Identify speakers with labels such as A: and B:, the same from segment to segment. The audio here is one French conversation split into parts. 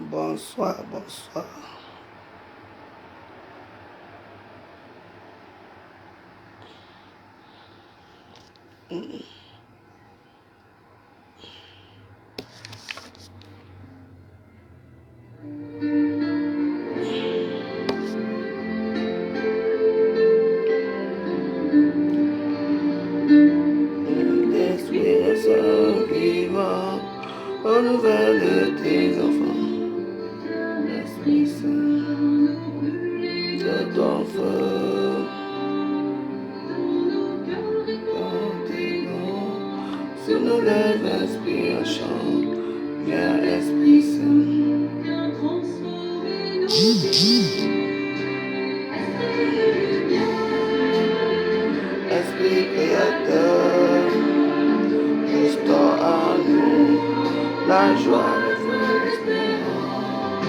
A: Bonsoir, bonsoir. L'esprit ressort vivant, renouvelle tes enfants. L'Esprit Saint de ton feu, dans tes noms, sur nos lèvres, Esprit en chant. Viens, Esprit Saint. Esprit créateur, restaure à nous la joie, l'espérance,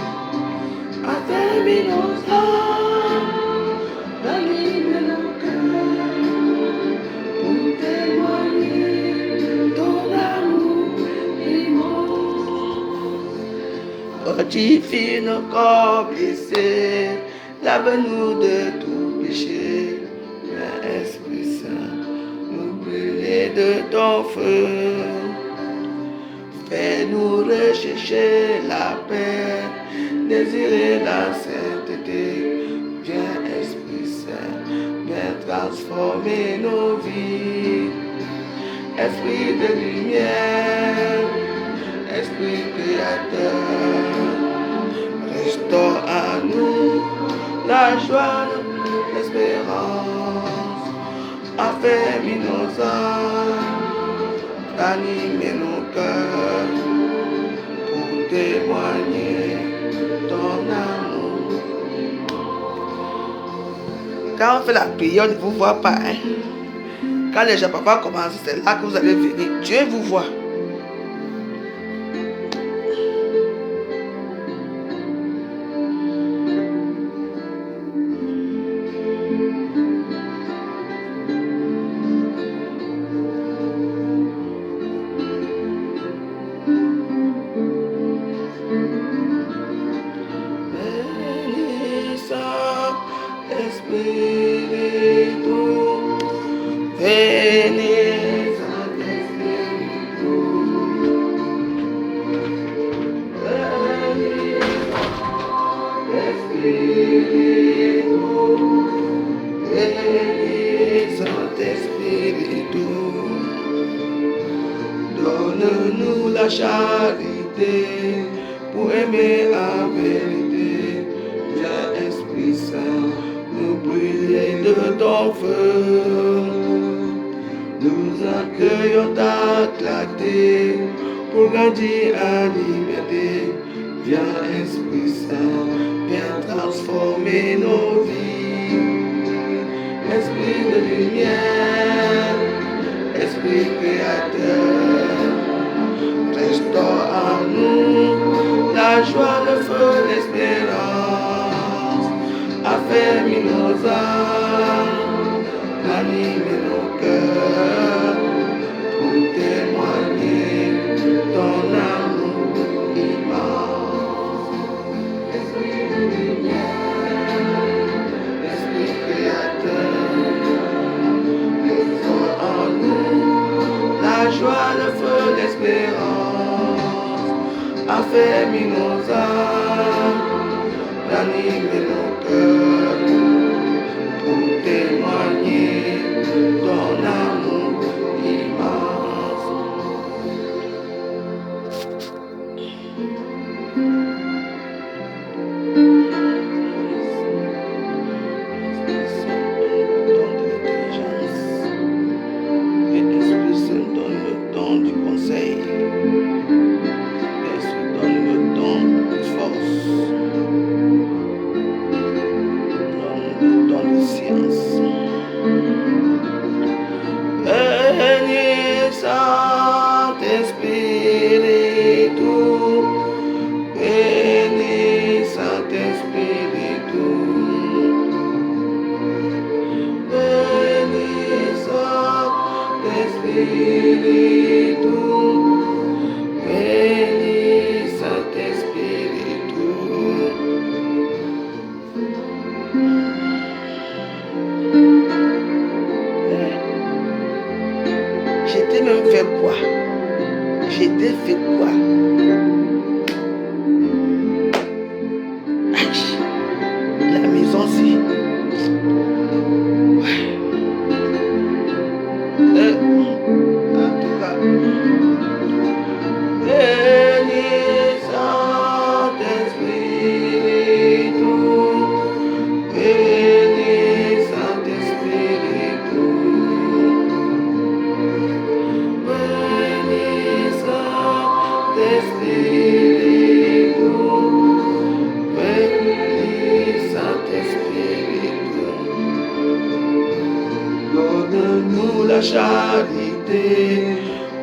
A: affermis nos âmes, ranime nos cœurs, pour témoigner ton amour immense. Fortifie nos corps blessés, lave-nous de tout péché. Esprit Saint, nous brûler de ton feu. Fais-nous rechercher la paix, désirer la sainteté. Viens, Esprit Saint, viens transformer nos vies. Esprit de lumière, Esprit créateur, restaure à nous la joie, l'espérance. Affermis nos âmes, ranime nos cœurs, pour témoigner ton amour. Quand on fait la prière, on ne vous voit pas. Hein? Quand les gens papa commencent, c'est là que vous allez venir. Dieu vous voit. Donne-nous la charité pour aimer en vérité. Viens, Esprit Saint, nous brûler de ton feu. Nous accueillons ta clarté pour grandir en liberté. Viens, Esprit Saint, viens transformer nos vies. Esprit de lumière, Esprit créateur, restaure en nous la joie, le feu, l'espérance. Affermis nos âmes, ranime nos cœurs, pour témoigner ton amour immense. Esprit de lumière, Esprit créateur, restaure en nous la joie, le feu, l'espérance. Affermis nos âmes, ranime nos cœurs, pour témoigner ton amour immense. Esprit Saint, donne le don du conseil. Esprit, donne le don de force. La maison-ci. En tout cas, béni Saint-Esprit, béni Saint-Esprit, béni Saint-Esprit, béni Saint-Esprit, donne-nous la charité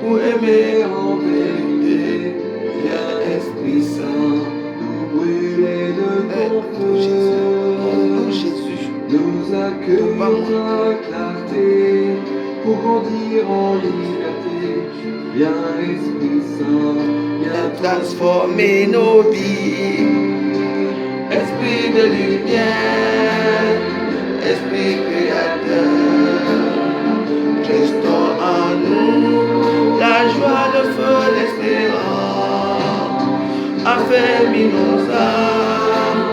A: pour aimer en vérité, viens Esprit Saint, nous brûler de ton feu, Jésus, nous accueillir dans la clarté, pour grandir en liberté, viens Esprit Saint, viens transformer nos vies, Esprit de lumière, Esprit créateur, restaure en nous la joie, le feu, l'espérance, affermis nos âmes,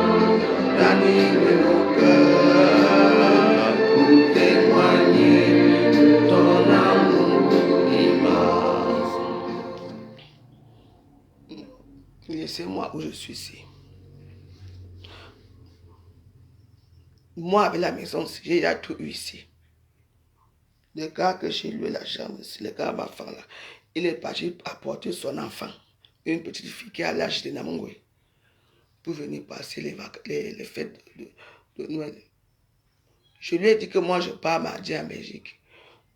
A: ranime nos cœurs, pour témoigner de ton amour immense. Laissez-moi où je suis ici. Moi, avec la maison, j'ai déjà tout eu ici. Le gars que j'ai loué la chambre, c'est le gars, ma femme là, il est parti apporter son enfant, une petite fille qui a l'âge de Namongwe, pour venir passer les fêtes de Noël. Je lui ai dit que moi, je pars mardi en Belgique.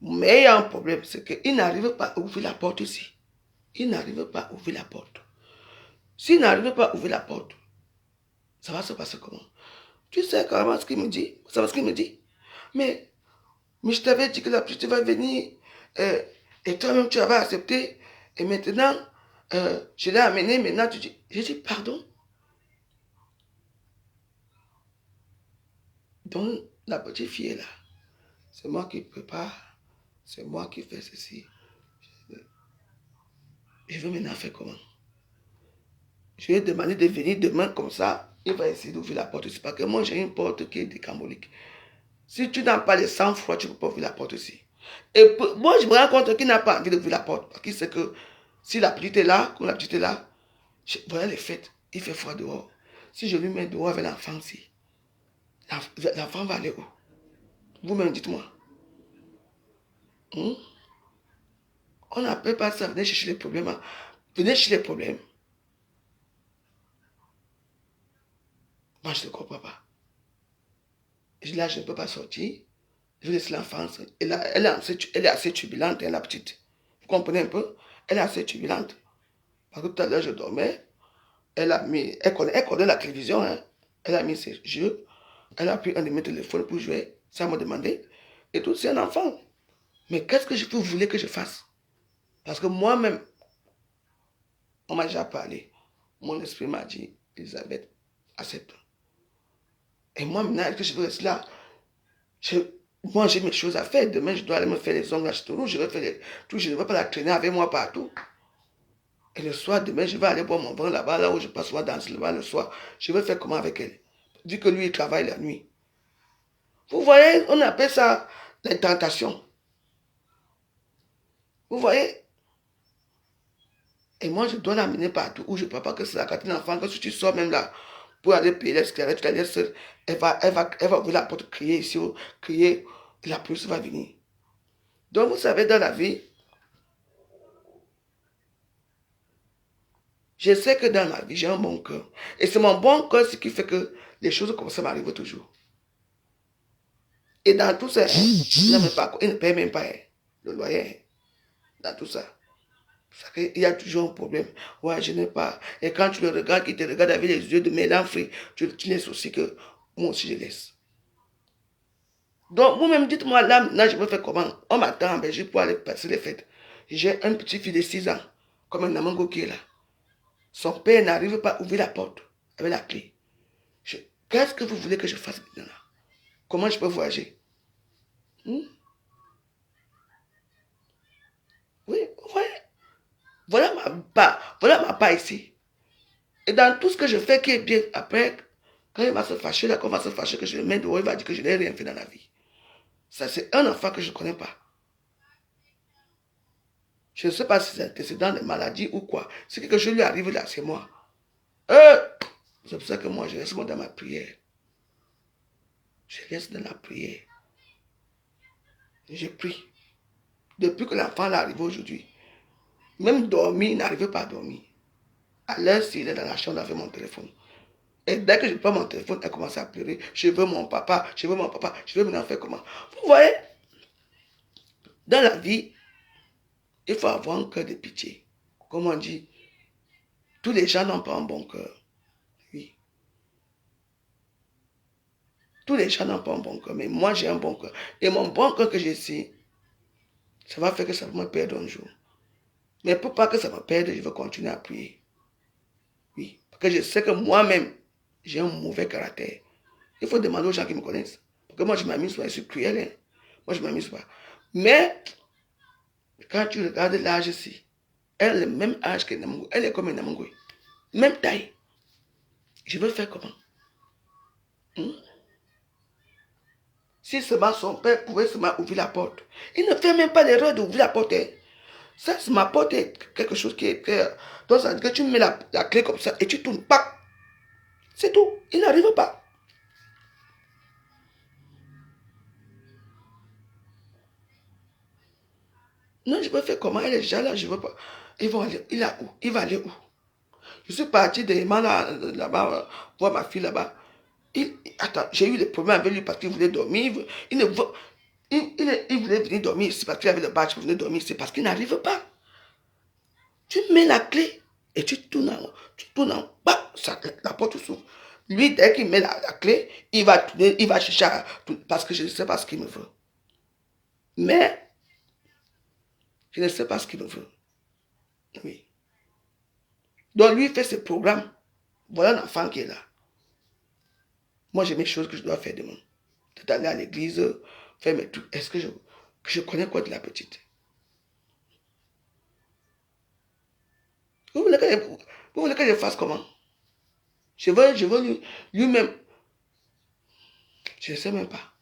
A: Mais il y a un problème, c'est qu'il n'arrive pas à ouvrir la porte ici. Il n'arrive pas à ouvrir la porte. S'il n'arrive pas à ouvrir la porte, ça va se passer comment? Tu sais carrément ce qu'il me dit? Vous savez ce qu'il me dit? Mais je t'avais dit que la petite va venir et toi-même tu avais accepté. Et maintenant, je l'ai amené, maintenant tu dis... J'ai dit pardon. Donc la petite fille est là. C'est moi qui prépare. C'est moi qui fais ceci. Je veux maintenant faire comment? Je lui ai demandé de venir demain comme ça. Il va essayer d'ouvrir la porte aussi. Parce que moi j'ai une porte qui est décambolique. Si tu n'as pas les 100 fois, tu ne peux pas ouvrir la porte aussi. Et moi, je me rends compte qu'il n'a pas envie d'ouvrir la porte. Parce qu'il sait que si la petite est là, comme la petite est là, voilà les fêtes, il fait froid dehors. Si je lui mets dehors avec l'enfant aussi, l'enfant va aller où? Vous-même, dites-moi. On n'appelle pas ça, venez chercher les problèmes. Hein. Venez chercher les problèmes. Moi, je ne comprends pas. Là, je ne peux pas sortir. Je laisse l'enfant. Elle est assez turbulente, hein, la petite. Vous comprenez un peu? Elle est assez turbulente. Parce que tout à l'heure, je dormais. Elle connaît la télévision. Hein. Elle a mis ses jeux. Elle a pris un de mes téléphones pour jouer. Ça m'a demandé. Et tout, c'est un enfant. Mais qu'est-ce que vous voulez que je fasse? Parce que moi-même, on m'a déjà parlé. Mon esprit m'a dit, Elisabeth, accepte. Et moi, maintenant, est-ce que je veux rester là? Moi, j'ai mes choses à faire. Demain, je dois aller me faire les ongles à Châteauroux. Je vais faire les tout. Je ne vais pas la traîner avec moi partout. Et le soir, demain, je vais aller boire mon vin là-bas, là où je passe soir danser là-bas le soir. Je vais faire comment avec elle? Vu que lui, il travaille la nuit. Vous voyez, on appelle ça la tentation. Vous voyez? Et moi, je dois l'amener partout où je ne peux pas que c'est la carte d'enfant. Que si tu sors même là pour aller payer l'escalade, tu la laisses seule. Elle va ouvrir la porte, crier ici, crier, et la police va venir. Donc, vous savez, dans la vie, je sais que dans ma vie, j'ai un bon cœur. Et c'est mon bon cœur ce qui fait que les choses comme ça m'arrivent toujours. Et dans tout ça, il ne paye même pas le loyer. Dans tout ça. Il y a toujours un problème. Ouais, je n'ai pas. Et quand tu le regardes, il te regarde avec les yeux de mélange, tu laisses aussi que moi aussi je laisse. Donc, vous-même, dites-moi là, maintenant, je veux faire comment? On m'attend en Belgique pour aller passer les fêtes. J'ai un petit fils de 6 ans, comme un Namango qui est là. Son père n'arrive pas à ouvrir la porte avec la clé. Qu'est-ce que vous voulez que je fasse maintenant là? Comment je peux voyager? Oui, vous voyez? Voilà ma part ici. Et dans tout ce que je fais qui est bien, après, quand il va se fâcher, là, qu'on va se fâcher, que je le mets dehors, il va dire que je n'ai rien fait dans la vie. Ça, c'est un enfant que je ne connais pas. Je ne sais pas si c'est antécédent de maladie ou quoi. C'est quelque chose lui arrive là, c'est moi. C'est pour ça que moi, je reste dans ma prière. Je reste dans la prière. Je prie. Depuis que l'enfant est arrivé aujourd'hui, même dormir, il n'arrivait pas à dormir. À l'heure, s'il est dans la chambre avec mon téléphone. Et dès que je prends mon téléphone, elle commence à pleurer. Je veux mon papa, je veux mon papa, je veux maintenant faire comment. Vous voyez, dans la vie, il faut avoir un cœur de pitié. Comme on dit, tous les gens n'ont pas un bon cœur. Oui. Tous les gens n'ont pas un bon cœur, mais moi j'ai un bon cœur. Et mon bon cœur que j'ai ici, ça va faire que ça va me perdre un jour. Mais pour pas que ça me perde, je veux continuer à prier. Oui. Parce que je sais que moi-même, j'ai un mauvais caractère. Il faut demander aux gens qui me connaissent. Parce que moi, je m'amuse pas, je suis cruel. Hein. Moi, je ne m'amuse pas. Mais, quand tu regardes l'âge ici, elle est le même âge que Namungo. Elle est comme un Namungo. Même taille. Je veux faire comment? Si seulement son père pouvait seulement ouvrir la porte. Il ne fait même pas l'erreur d'ouvrir la porte. Hein. Ça, c'est ma porte est quelque chose qui est... Donc, ça veut dire que tu mets la clé comme ça et tu tournes. Pas. C'est tout. Il n'arrive pas. Non, je veux faire comment? Elle est déjà là, je veux pas. Ils vont aller. Il a où? Il va aller où? Je suis parti dernièrement là-bas, voir ma fille là-bas. Attends, j'ai eu des problèmes avec lui parce qu'il voulait dormir. Il voulait venir dormir ici parce qu'il avait le badge pour venir dormir ici parce qu'il n'arrive pas. Tu mets la clé et tu tournes en bas, la porte s'ouvre. Lui, dès qu'il met la clé, il va tourner, il va chercher parce que je ne sais pas ce qu'il me veut. Mais, je ne sais pas ce qu'il me veut. Oui. Donc, lui, il fait ses programmes. Voilà un enfant qui est là. Moi, j'ai mes choses que je dois faire demain. Tout aller à l'église, faire mes trucs. Est-ce que je connais quoi de la petite? Vous voulez que je fasse comment? Je veux lui-même. Je ne sais même pas.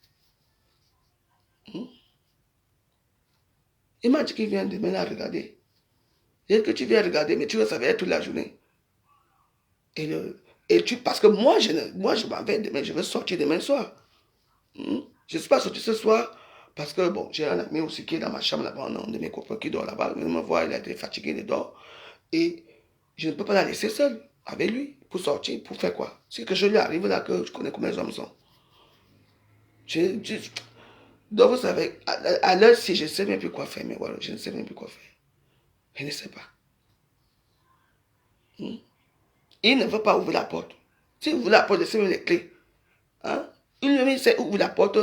A: Il m'a dit qu'il vient demain là regarder. Et que tu viens regarder, mais tu vas savoir toute la journée. Parce que moi, je m'en vais demain, je vais sortir demain soir. Je ne suis pas sorti ce soir parce que, bon, j'ai un ami aussi qui est dans ma chambre là-bas, un de mes copains qui dort là-bas. Il me voit, il a été fatigué, il dort. Et je ne peux pas la laisser seule avec lui pour sortir, pour faire quoi? C'est que je lui arrive là que je connais comment les hommes sont. Donc vous savez, à l'heure si je ne sais même plus quoi faire, mais voilà, je ne sais même plus quoi faire. Je ne sais pas. Il ne veut pas ouvrir la porte. S'il ouvre la porte, laissez-moi les clés. Hein? Il sait ouvrir la porte.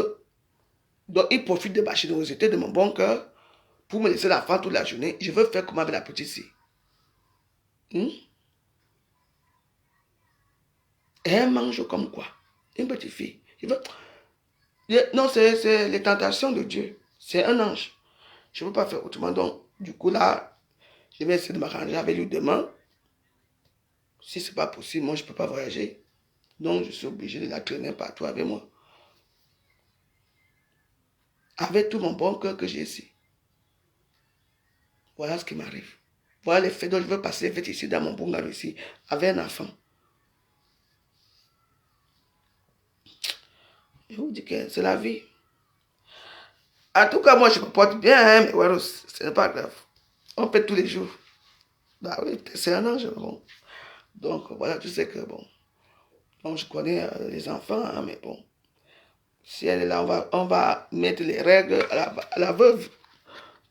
A: Donc il profite de ma générosité, de mon bon cœur, pour me laisser l'enfant toute la journée. Je veux faire comment avec la petite fille. Elle mange comme quoi? Une petite fille. Non, c'est les tentations de Dieu. C'est un ange. Je ne veux pas faire autrement. Donc, du coup, là, je vais essayer de m'arranger avec lui demain. Si ce n'est pas possible, moi, je ne peux pas voyager. Donc, je suis obligé de la traîner partout avec moi. Avec tout mon bon cœur que j'ai ici. Voilà ce qui m'arrive. Voilà les faits dont je veux passer les fêtes ici, dans mon bungalow ici, avec un enfant. Je vous dis que c'est la vie. En tout cas, moi, je me porte bien, hein, mais voilà, ce n'est pas grave. On fait tous les jours. Bah oui, c'est un ange, bon. Donc, voilà, tu sais que, bon. Donc, je connais les enfants, hein, mais bon. Si elle est là, on va mettre les règles à la veuve.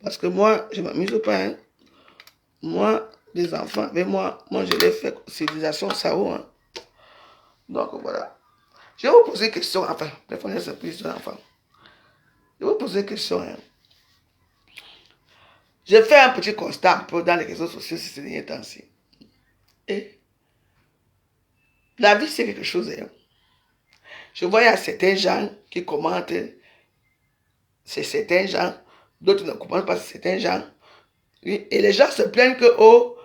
A: Parce que moi, je ne m'amuse pas. Hein. Moi, les enfants, avec moi je les fais civilisation Sao. Hein. Donc, voilà. Je vais vous poser une question. Enfin, bref, on laisse plus d'enfants. Je vais vous poser une question. Hein. J'ai fait un petit constat un peu dans les réseaux sociaux ces derniers temps-ci. Et la vie, c'est quelque chose. Hein. Je vois, il y a certains gens qui commentent. C'est certains gens. D'autres ne commentent pas certains gens. Oui, et les gens se plaignent que, oh,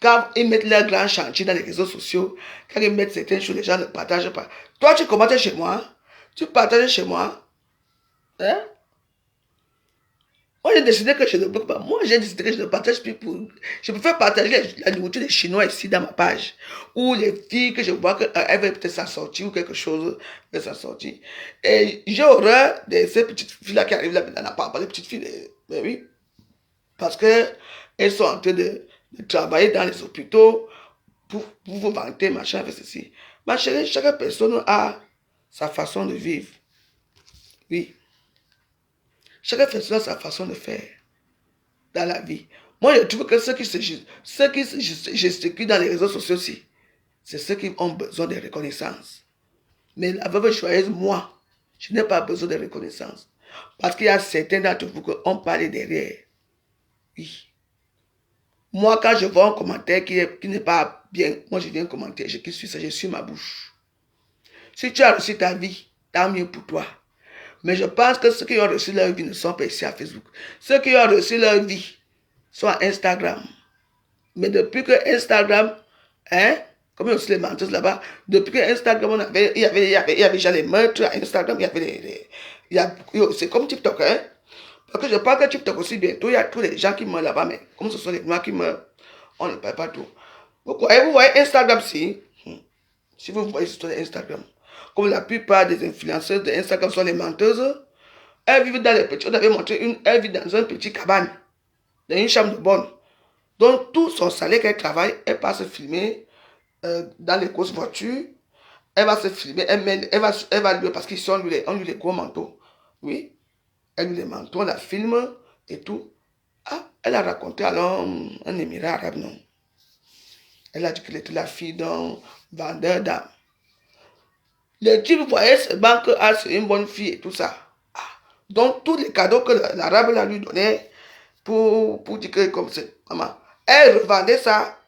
A: quand ils mettent leur grand chantier dans les réseaux sociaux, quand ils mettent certaines choses, les gens ne partagent pas. Toi, tu commentes chez moi, tu partages chez moi, hein? Moi, j'ai décidé que je ne peux pas. Moi, j'ai décidé que je ne partage plus pour. Je préfère partager la nourriture des Chinois ici dans ma page. Ou les filles que je vois qu'elles veulent peut-être s'en sortir ou quelque chose, veulent s'en sortir. Et j'ai horreur de ces petites filles-là qui arrivent là maintenant, pas les petites filles. Mais oui. Parce qu'elles sont en train de travailler dans les hôpitaux pour vous vanter, machin, faire ceci. Ma chérie, chaque personne a sa façon de vivre. Oui. Chaque personne a sa façon de faire dans la vie. Moi, je trouve que ceux qui se gesticulent dans les réseaux sociaux aussi, c'est ceux qui ont besoin de reconnaissance. Mais la veuve joyeuse, moi, je n'ai pas besoin de reconnaissance. Parce qu'il y a certains d'entre vous qui ont parlé derrière. Oui. Moi, quand je vois un commentaire qui n'est pas bien, moi je viens commenter, je suis ça, je suis ma bouche. Si tu as reçu ta vie, tant mieux pour toi. Mais je pense que ceux qui ont reçu leur vie ne sont pas ici à Facebook. Ceux qui ont reçu leur vie sont à Instagram. Mais depuis que Instagram, hein, comme aussi les menteuses là-bas, depuis que Instagram, il y avait déjà les meurtres à Instagram, c'est comme TikTok, hein. Parce que je parle que TikTok aussi bientôt, il y a tous les gens qui meurent là-bas, mais comme ce sont les noirs qui meurent, on ne parle pas tout. Vous voyez Instagram si vous voyez sur Instagram, comme la plupart des influenceuses d'Instagram sont les menteuses, elles vivent dans les petits, on avait montré elle vit dans un petit cabane, dans une chambre de bonne. Donc tout son salaire qu'elle travaille, elle passe filmer dans les grosses voitures, elle va se filmer, elle va lui, parce qu'ils sont, on lui les gros manteaux. Oui, elle lui les manteaux, on la filme et tout. Ah, elle a raconté alors un émirat arabe, non. Elle a dit qu'elle était la fille d'un vendeur d'âmes. Le type voyait seulement que c'est une bonne fille et tout ça. Ah. Donc, tous les cadeaux que l'arabe lui donnait pour dire que comme c'est maman, elle revendait ça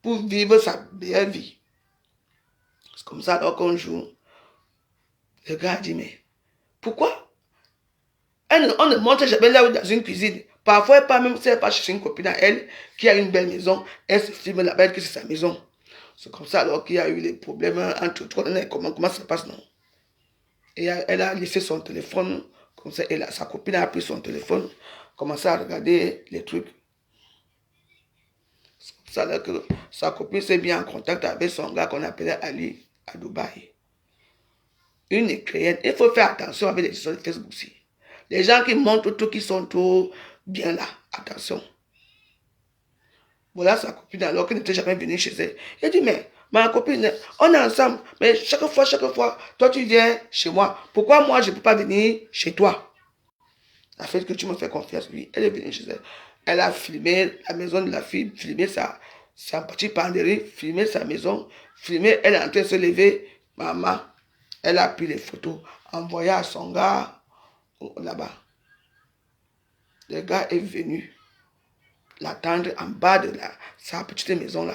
A: pour vivre sa meilleure vie. C'est comme ça, alors qu'un jour, le gars a dit, mais pourquoi on ne montre jamais là dans une cuisine. Parfois, elle part même si elle part chez une copine à elle qui a une belle maison, elle se filme là-bas que c'est sa maison. C'est comme ça alors qu'il y a eu les problèmes entre toi. Comment ça se passe, non? Et elle a laissé son téléphone, comme ça, sa copine a pris son téléphone, commencé à regarder les trucs. C'est comme ça là que sa copine s'est bien en contact avec son gars qu'on appelait Ali à Dubaï. Une écrivaine. Il faut faire attention avec les histoires de Facebook aussi. Les gens qui montrent tout, qui sont trop bien là, attention. Voilà sa copine alors qu'elle n'était jamais venue chez elle. Elle dit, mais ma copine, on est ensemble, mais chaque fois, toi tu viens chez moi. Pourquoi moi je ne peux pas venir chez toi? La fait que tu me fais confiance, oui. Elle est venue chez elle. Elle a filmé la maison de la fille, filmé sa petite penderie, filmé sa maison, filmé, elle est en train de se lever. Maman, elle a pris les photos, envoyé à son gars là-bas. Le gars est venu l'attendre en bas de sa petite maison là.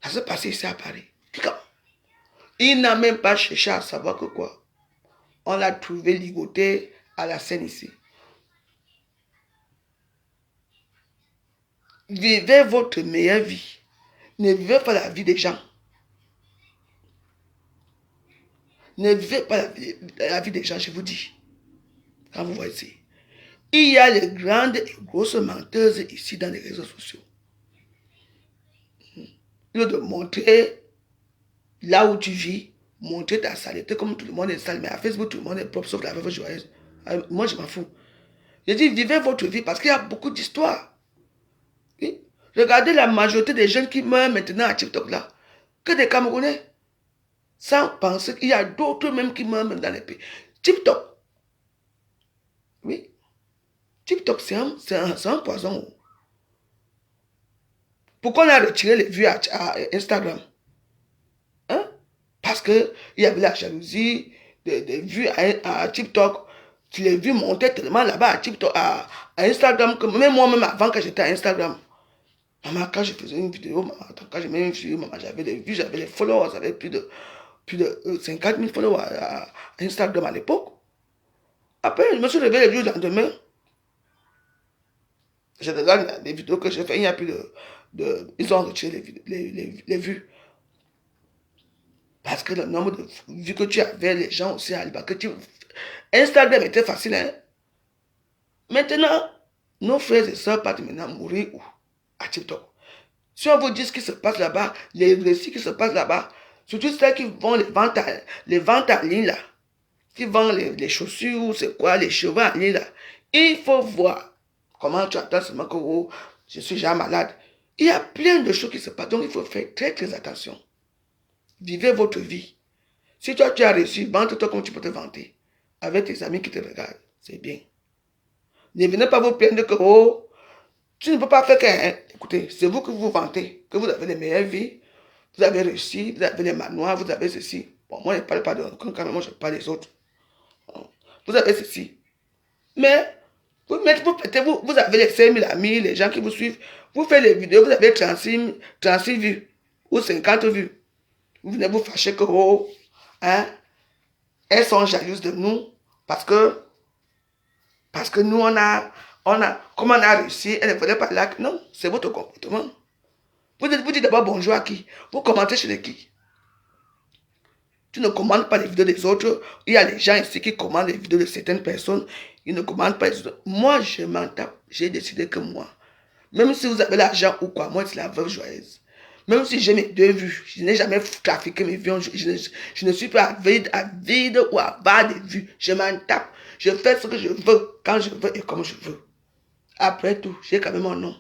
A: Ça s'est passé ici à Paris. Il n'a même pas cherché à savoir que quoi. On l'a trouvé ligoté à la scène ici. Vivez votre meilleure vie. Ne vivez pas la vie des gens. Ne vivez pas la vie des gens, je vous dis. Quand vous voyez, il y a les grandes et grosses menteuses ici dans les réseaux sociaux. Lieu de montrer là où tu vis, montrer ta saleté comme tout le monde est sale. Mais à Facebook, tout le monde est propre sauf la veuve joyeuse. Moi, je m'en fous. Je dis, vivez votre vie parce qu'il y a beaucoup d'histoires. Oui? Regardez la majorité des jeunes qui meurent maintenant à TikTok là. Que des Camerounais. Sans penser qu'il y a d'autres même qui meurent même dans les pays. TikTok. Oui. TikTok, c'est un poison. Pourquoi on a retiré les vues à Instagram? Hein? Parce qu'il y avait la jalousie des vues à TikTok. Tu les vues monter tellement là-bas à TikTok, à Instagram, que même moi-même avant que j'étais à Instagram. Maman, quand je faisais une vidéo, maman, quand je mets une vidéo, maman, j'avais des vues, j'avais des followers, j'avais plus de 50 000 followers à Instagram à l'époque. Après, je me suis réveillé le jour lendemain. Je te donne les vidéos que j'ai fait, il n'y a plus ils ont retiré les vues. Parce que le nombre de vues que tu avais, les gens aussi à que Instagram était facile, hein. Maintenant, nos frères et sœurs partent maintenant mourir où? À TikTok. Si on vous dit ce qui se passe là-bas, les récits qui se passent là-bas, surtout ceux qui vont les ventes en ligne là, qui vendent les chaussures, c'est quoi, les cheveux en ligne là, il faut voir comment tu attends seulement que oh, je suis déjà malade. Il y a plein de choses qui se passent, donc il faut faire très très attention. Vivez votre vie. Si toi tu as réussi, vante-toi comme tu peux te vanter. Avec tes amis qui te regardent, c'est bien. Ne venez pas vous plaindre que oh, tu ne peux pas faire qu'un. Écoutez, c'est vous que vous vantez, que vous avez les meilleures vies, vous avez réussi, vous avez les manoirs, vous avez ceci. Bon, moi, je ne parle pas de quand même, moi, je parle des autres. Vous avez ceci. Mais, vous avez les 5000 amis, les gens qui vous suivent. Vous faites les vidéos, vous avez 36 vues ou 50 vues. Vous venez vous fâcher que, oh, hein, elles sont jalouses de nous parce que nous, comme on a réussi, elles ne veulent pas là. Non, c'est votre comportement. Vous dites d'abord bonjour à qui? Vous commentez chez qui? Tu ne commandes pas les vidéos des autres. Il y a des gens ici qui commandent les vidéos de certaines personnes. Ils ne commandent pas les autres. Moi, je m'en tape. J'ai décidé que moi, même si vous avez l'argent ou quoi, moi, c'est la veuve joyeuse. Même si j'ai mes 2 vues, je n'ai jamais trafiqué mes vues. Je ne suis pas avide ou avare des vues. Je m'en tape. Je fais ce que je veux, quand je veux et comme je veux. Après tout, j'ai quand même mon nom.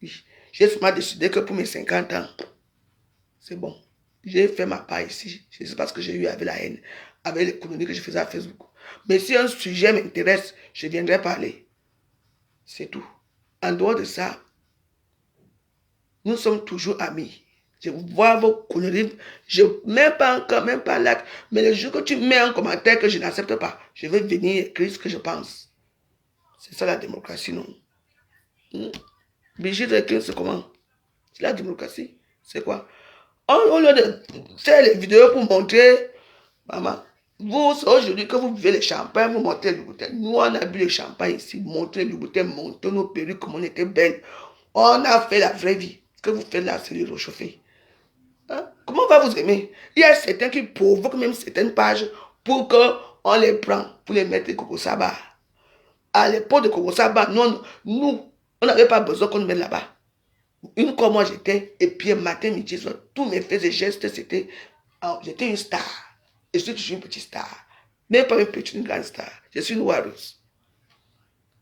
A: Oui. J'ai seulement décidé que pour mes 50 ans, c'est bon. J'ai fait ma part ici. Je ne sais pas ce que j'ai eu avec la haine, avec l'économie que je faisais à Facebook. Mais si un sujet m'intéresse, je viendrai parler. C'est tout. En dehors de ça, nous sommes toujours amis. Je vois vos conneries. Je ne mets pas encore, même pas like. Mais le jour que tu mets un commentaire que je n'accepte pas, je vais venir écrire ce que je pense. C'est ça la démocratie, non? Brigitte écrit, c'est comment? C'est la démocratie. C'est quoi? Au lieu de faire les vidéos pour montrer, maman, vous, aujourd'hui que vous buvez le champagne, vous montez le bouteille. Nous, on a bu le champagne ici, montrez le bouteille, montez nos perruques, comme on était belles. On a fait la vraie vie. Ce que vous faites là, c'est le réchauffer. Hein? Comment on va vous aimer? Il y a certains qui provoquent même certaines pages pour qu'on les prend, pour les mettre Coco Saba. À l'époque de Coco Saba, nous, on n'avait pas besoin qu'on nous mette là-bas. Une fois moi j'étais, et puis matin, midi, soir, tous mes faits et gestes, c'était, j'étais une star. Et je suis toujours une petite star. Même pas une petite, une grande star. Je suis une warriors.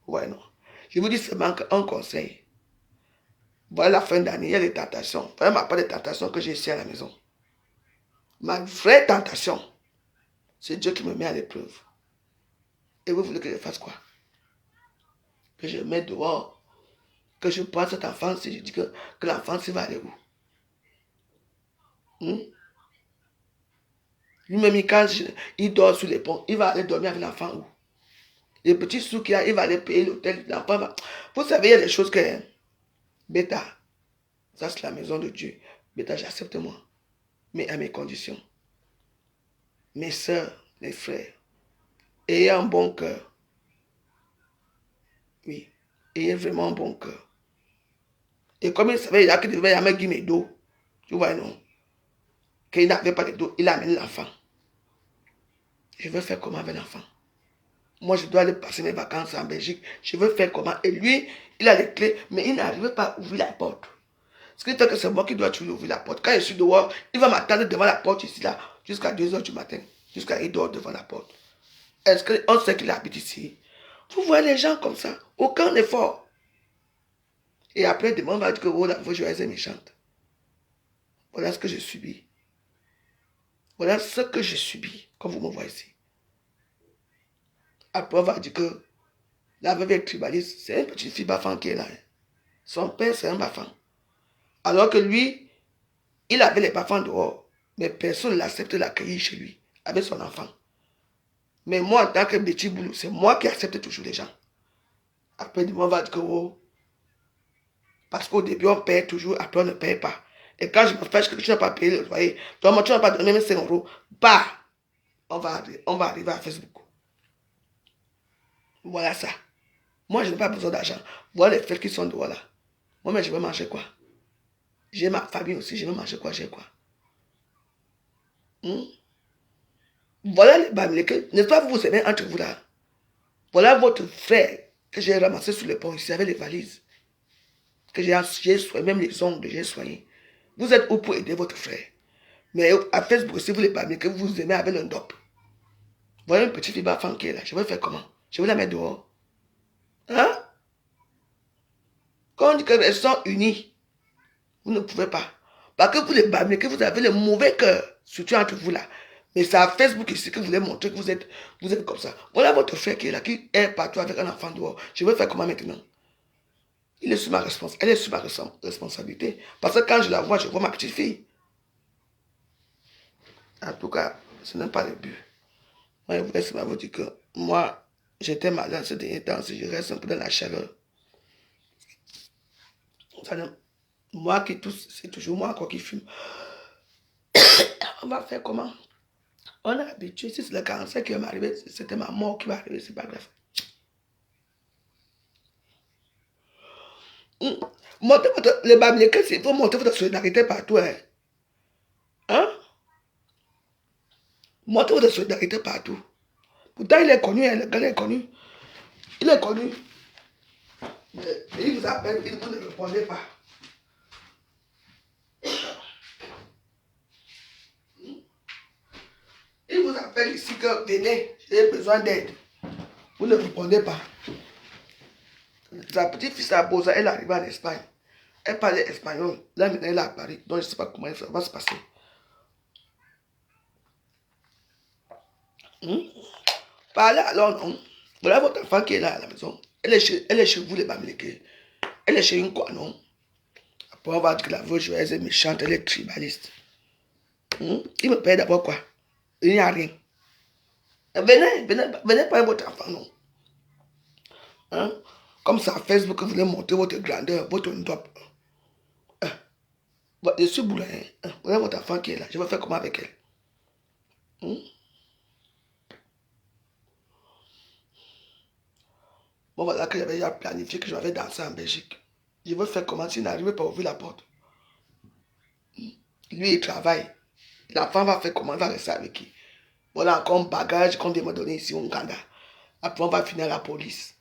A: Ouais, non. Je vous dis seulement un conseil. Voilà la fin d'année, il y a des tentations. Vraiment pas des tentations que j'ai ici à la maison. Ma vraie tentation, c'est Dieu qui me met à l'épreuve. Et vous voulez que je fasse quoi? Que je mette dehors, que je prends cet enfant, si je dis que l'enfant, il va aller où? Lui-même, quand il dort sur les ponts, il va aller dormir avec l'enfant où? Les petits sous qu'il a, il va aller payer l'hôtel. L'enfant va. Vous savez, il y a des choses que. Bêta, ça c'est la maison de Dieu. Bêta, j'accepte moi. Mais à mes conditions. Mes soeurs, mes frères, ayez un bon cœur. Oui, ayez vraiment un bon cœur. Et comme il savait, il a qu'il devait amener mes dos. Tu vois, non? Qu'il n'avait pas de dos, il a amené l'enfant. Je veux faire comment avec l'enfant? Moi, je dois aller passer mes vacances en Belgique. Je veux faire comment? Et lui, il a les clés, mais il n'arrive pas à ouvrir la porte. Ce qui fait que c'est moi qui dois toujours ouvrir la porte. Quand je suis dehors, il va m'attendre devant la porte ici, là, jusqu'à 2 h du matin. Jusqu'à il dort devant la porte. Est-ce qu'on sait qu'il habite ici? Vous voyez les gens comme ça, aucun effort. Et après, demain, on va dire que oh, la voix joyeuse est méchante. Voilà ce que je subis. Voilà ce que je subis, quand vous me voyez ici. Après, on va dire que la veuve est tribaliste. C'est une petite fille bafan qui est là. Son père, c'est un bafan. Alors que lui, il avait les bafans dehors. Mais personne ne l'accepte de l'accueillir chez lui, avec son enfant. Mais moi, en tant que petit boulot, c'est moi qui accepte toujours les gens. Après, on va dire que oh, parce qu'au début, on paye toujours, après, on ne paye pas. Et quand je me fâche que tu n'as pas payé le loyer, toi, tu n'as pas donné même 5 €, bah, on va arriver à Facebook. Voilà ça. Moi, je n'ai pas besoin d'argent. Voilà les fêtes qui sont dehors là. Moi, mais je vais manger quoi? J'ai ma famille aussi, je vais manger quoi? J'ai quoi? Hmm? Voilà les Bamileke. N'est-ce pas vous aimez entre vous là? Voilà votre frère que j'ai ramassé sur le pont ici avec les valises. Que j'ai soigné, même les ongles, j'ai soigné. Vous êtes où pour aider votre frère? Mais à Facebook, si vous les Bamileke, vous vous aimez avec le ndop. Voilà une petite fille bafan qui est là. Je vais faire comment? Je vais la mettre dehors. Hein? Quand on dit qu'elles sont unies, vous ne pouvez pas. Parce que vous les Bamileke, vous avez le mauvais cœur, surtout entre vous là. Mais c'est à Facebook ici que vous voulez montrer que vous êtes comme ça. Voilà votre frère qui est là, qui est partout avec un enfant dehors. Je vais faire comment maintenant? Elle est sur ma responsabilité. Parce que quand je la vois, je vois ma petite fille. En tout cas, ce n'est pas le but. Moi, je voulais seulement vous dire que moi, j'étais malade ce dernier temps, si je reste un peu dans la chaleur. Moi qui tousse, c'est toujours moi quoi qui fume. On va faire comment? On est habitué. Si c'est le cancer qui va m'arriver, c'était ma mort qui va arriver, c'est pas grave. Montez les Bamileke, il faut monter votre solidarité partout. Hein? Montrez votre solidarité partout. Pourtant, il est connu, le gars est connu. Il est connu. Il vous appelle, vous ne répondez pas. Il vous appelle ici que venez, j'ai besoin d'aide. Vous ne répondez pas. Sa petite fille, sa Bosa, elle est arrivée en Espagne. Elle parlait espagnol. Là, maintenant, elle est à Paris. Donc, je ne sais pas comment ça va se passer. Parlez alors, non? Voilà votre enfant qui est là à la maison. Elle est chez vous, les Bamileke. Elle est chez une quoi, non? Après, on va dire que la voix joyeuse est méchante, elle est tribaliste. Il me paye d'abord quoi? Il n'y a rien. Venez prendre votre enfant, non? Hein? Comme ça, Facebook, vous voulez montrer votre grandeur, votre top. Je suis boulot. Voilà votre enfant qui est là. Je vais faire comment avec elle? Bon, voilà que j'avais déjà planifié que je vais danser en Belgique. Je vais faire comment s'il n'arrive pas à ouvrir la porte? Lui, il travaille. L'enfant va faire comment? Il va rester avec qui? Voilà encore un bagage qu'on vient me donner ici au Ouganda. Après, on va finir à la police.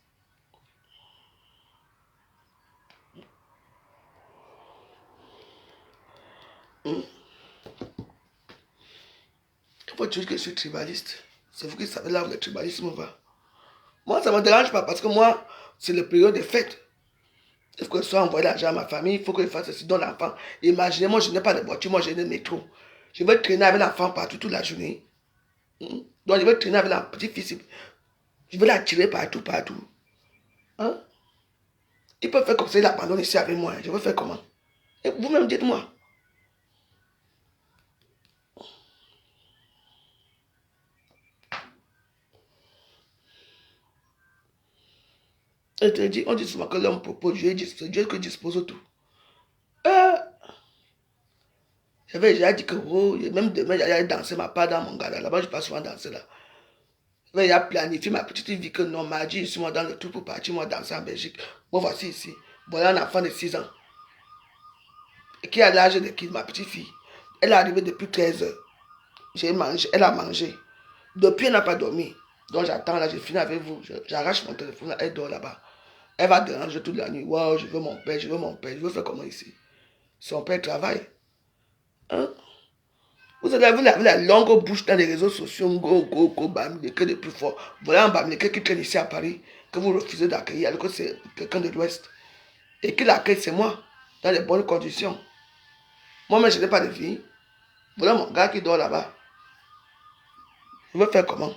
A: Il faut dire que je suis tribaliste. C'est vous qui savez là où le tribalisme va. Moi, ça ne me dérange pas parce que moi, c'est le période des fêtes. Il faut que je sois envoyé l'argent à ma famille, il faut que je fasse ceci dans l'enfant. Imaginez, moi, je n'ai pas de voiture, moi, j'ai le métro. Je vais traîner avec l'enfant partout toute la journée. Donc, je vais traîner avec la petite fille. Je vais la tirer partout, partout. Hein? Il peut faire comme ça, il abandonne ici avec moi. Je vais faire comment? Et vous-même, dites-moi. On dit souvent que l'homme propose, c'est Dieu qui dispose tout. J'avais déjà dit que même demain, j'allais danser ma part dans mon gala. Là-bas, je ne pas souvent danser là. J'avais planifié ma petite vie que non, m'a dit, je suis moi dans le tout pour partir, moi danser en Belgique. Moi, voici ici. Voilà un enfant de 6 ans. Et qui a l'âge de qui, ma petite fille. Elle est arrivée depuis 13 heures. J'ai mangé, elle a mangé. Depuis, elle n'a pas dormi. Donc j'attends là, j'ai fini avec vous. J'arrache mon téléphone, elle dort là-bas. Elle va déranger toute la nuit. Wow, je veux mon père, je veux mon père. Je veux faire comment ici? Son père travaille. Hein? Vous avez vu la longue bouche dans les réseaux sociaux, Bamileke de plus fort. Voilà un Bamileke qui traîne ici à Paris, que vous refusez d'accueillir, alors que c'est quelqu'un de l'Ouest. Et qui l'accueille, c'est moi, dans les bonnes conditions. Moi-même, je n'ai pas de vie. Voilà mon gars qui dort là-bas. Je vais faire comment?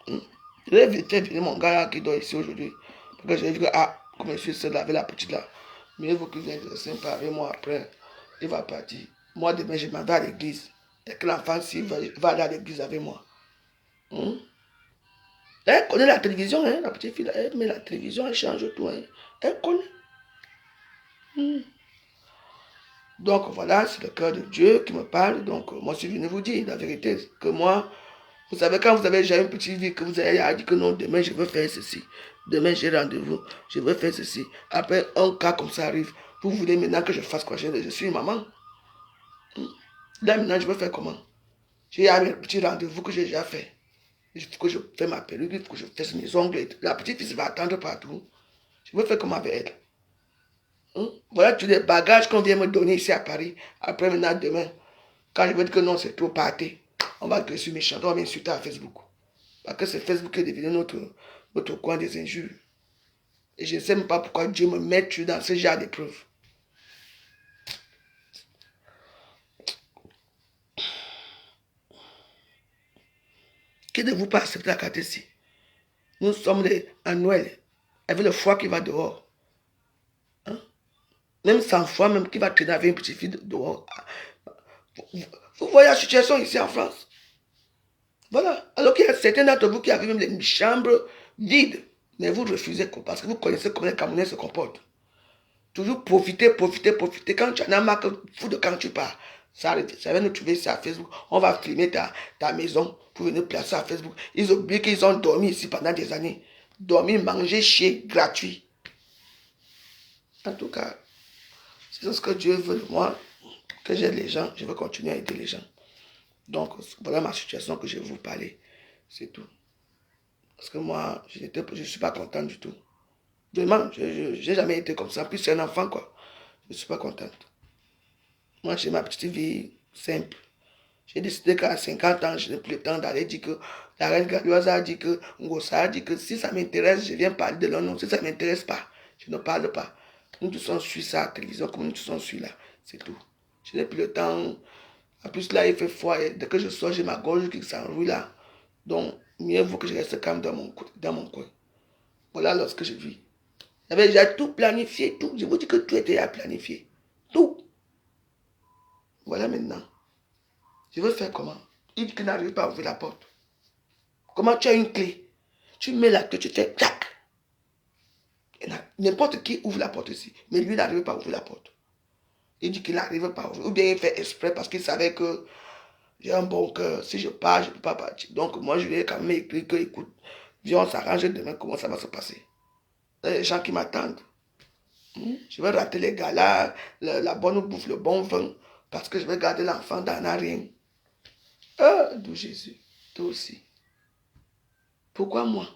A: Je vais éviter venir mon gars qui dort ici aujourd'hui. Parce que j'ai vu que, comme je suis seul avec la petite là, mieux vaut qu'il vienne sympa avec moi après. Il va partir. Moi, demain, je m'en vais à l'église. Et que l'enfant, s'il va aller à l'église avec moi. Elle connaît la télévision, hein, la petite fille. Elle met la télévision, elle change tout. Hein. Elle connaît. Donc voilà, c'est le cœur de Dieu qui me parle. Donc moi, je suis venu vous dire la vérité. Que moi, Vous savez, quand vous avez déjà une petite vie, que vous avez dit que non, demain je veux faire ceci, demain j'ai rendez-vous, je veux faire ceci. Après, un cas comme ça arrive, vous voulez maintenant que je fasse quoi? Je suis une maman. Là maintenant, je veux faire comment? J'ai un petit rendez-vous que j'ai déjà fait. Il faut que je fasse ma perruque, il faut que je fasse mes ongles. La petite fille va attendre partout. Je veux faire comment avec elle? Voilà tous les bagages qu'on vient me donner ici à Paris. Après maintenant, demain, quand je veux dire que non, c'est trop parté, on va que je suis méchant, on va m'insulter à Facebook. Parce que c'est Facebook qui est devenu notre coin des injures. Et je ne sais même pas pourquoi Dieu me met dans ce genre d'épreuve. Qui ne vous pas accepter la carte ici? Nous sommes à Noël, avec le foie qui va dehors. Hein? Même sans foie, même qui va traîner avec une petite fille dehors. Vous voyez la situation ici en France. Voilà. Alors qu'il y a certains d'entre vous qui avez même des chambres vides. Mais vous refusez parce que vous connaissez comment les Camerounais se comportent. Toujours profiter, profiter, profiter. Quand tu en as marre, fou de quand tu pars. Ça va nous trouver ici à Facebook. On va filmer ta maison pour venir placer à Facebook. Ils oublient qu'ils ont dormi ici pendant des années. Dormir, manger, chier, gratuit. En tout cas, c'est ce que Dieu veut de moi. Que j'aide les gens, je veux continuer à aider les gens. Donc, voilà ma situation que je vais vous parler. C'est tout. Parce que moi, je ne suis pas content du tout. Vraiment, je n'ai jamais été comme ça. En plus, c'est un enfant, quoi. Je ne suis pas contente. Moi, j'ai ma petite vie simple. J'ai décidé qu'à 50 ans, je n'ai plus le temps d'aller dire que la reine Galioise a dit que Ngossa a dit que si ça m'intéresse, je viens parler de leur nom. Si ça ne m'intéresse pas, je ne parle pas. Nous tous on suit ça à la télévision comme nous tous on suit là. C'est tout. Je n'ai plus le temps. En plus, là, il fait froid. Et dès que je sors, j'ai ma gorge qui s'enrouille là. Donc, mieux vaut que je reste calme dans mon coin. Voilà lorsque je vis. J'avais déjà tout planifié, tout. Je vous dis que tout était à planifier. Tout. Voilà maintenant. Je veux faire comment? Il dit qu'il n'arrive pas à ouvrir la porte. Comment tu as une clé? Tu mets la clé, tu fais clac. N'importe qui ouvre la porte ici. Mais lui, il n'arrive pas à ouvrir la porte. Il dit qu'il n'arrive pas à ouvrir. Ou bien il fait exprès parce qu'il savait que j'ai un bon cœur. Si je pars, je ne peux pas partir. Donc moi, je lui ai quand même écrit que, écoute, viens, on s'arrange demain comment ça va se passer. Il y a des gens qui m'attendent. Je vais rater les galas, la bonne bouffe, le bon vin, parce que je vais garder l'enfant dans la rien. D'où Jésus, toi aussi. Pourquoi moi?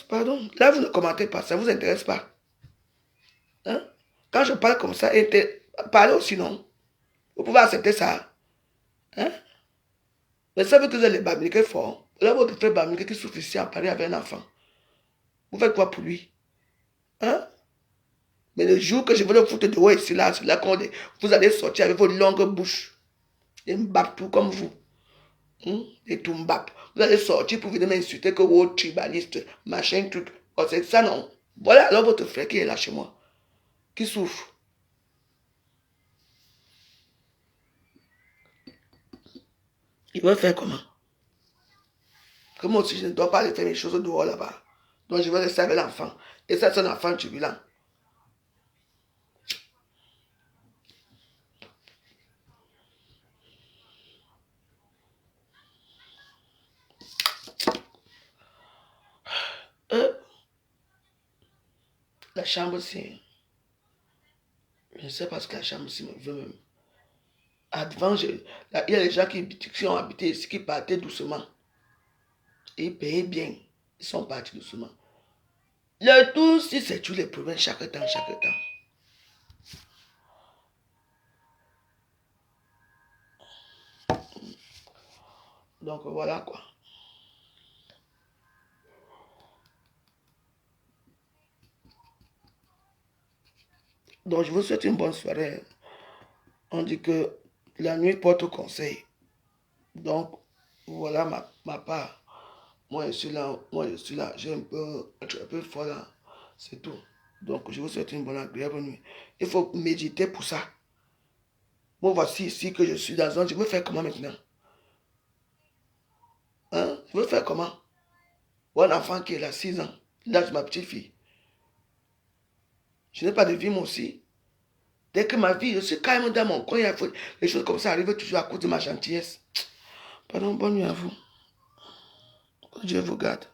A: Pardon. Là, vous ne commentez pas, ça ne vous intéresse pas. Hein? Quand je parle comme ça, parlez aussi, non? Vous pouvez accepter ça. Hein? Mais ça veut que vous allez bamiliquer fort. Là, votre frère bamiliquer qui souffre ici à Paris avec un enfant. Vous faites quoi pour lui? Hein? Mais le jour que je vais le foutre dehors ici, là, c'est là qu'on vous allez sortir avec vos longues bouches. Des mbap tout comme vous. Des tout mbap. Vous allez sortir pour venir m'insulter que vous tribaliste, machin, truc. Oh, c'est ça, non? Voilà alors votre frère qui est là chez moi. Qui souffre. Il va faire comment? Que moi aussi, je ne dois pas aller faire mes choses dehors là-bas. Donc, je vais rester avec l'enfant. Et ça, c'est un enfant turbulent. La chambre, c'est... Je ne sais pas ce que la chambre, c'est me veut même. Avant, il y a les gens qui ont habité ici, qui partaient doucement. Et ils payaient bien. Ils sont partis doucement. Le tout, si c'est tous les problèmes, chaque temps, chaque temps. Donc voilà quoi. Donc je vous souhaite une bonne soirée. On dit que la nuit porte conseil. Donc voilà ma part. Moi je suis là, j'ai un peu fort là. C'est tout. Donc je vous souhaite une bonne agréable nuit. Il faut méditer pour ça. Moi voici ici que je suis dans un... Je veux faire comment maintenant? Hein? Je veux faire comment? Ou un enfant qui est là, 6 ans. Là, c'est ma petite fille. Je n'ai pas de vie moi aussi. Dès que ma vie, je suis carrément dans mon coin, les choses comme ça arrivent toujours à cause de ma gentillesse. Pardon, bonne nuit à vous. Que Dieu vous garde.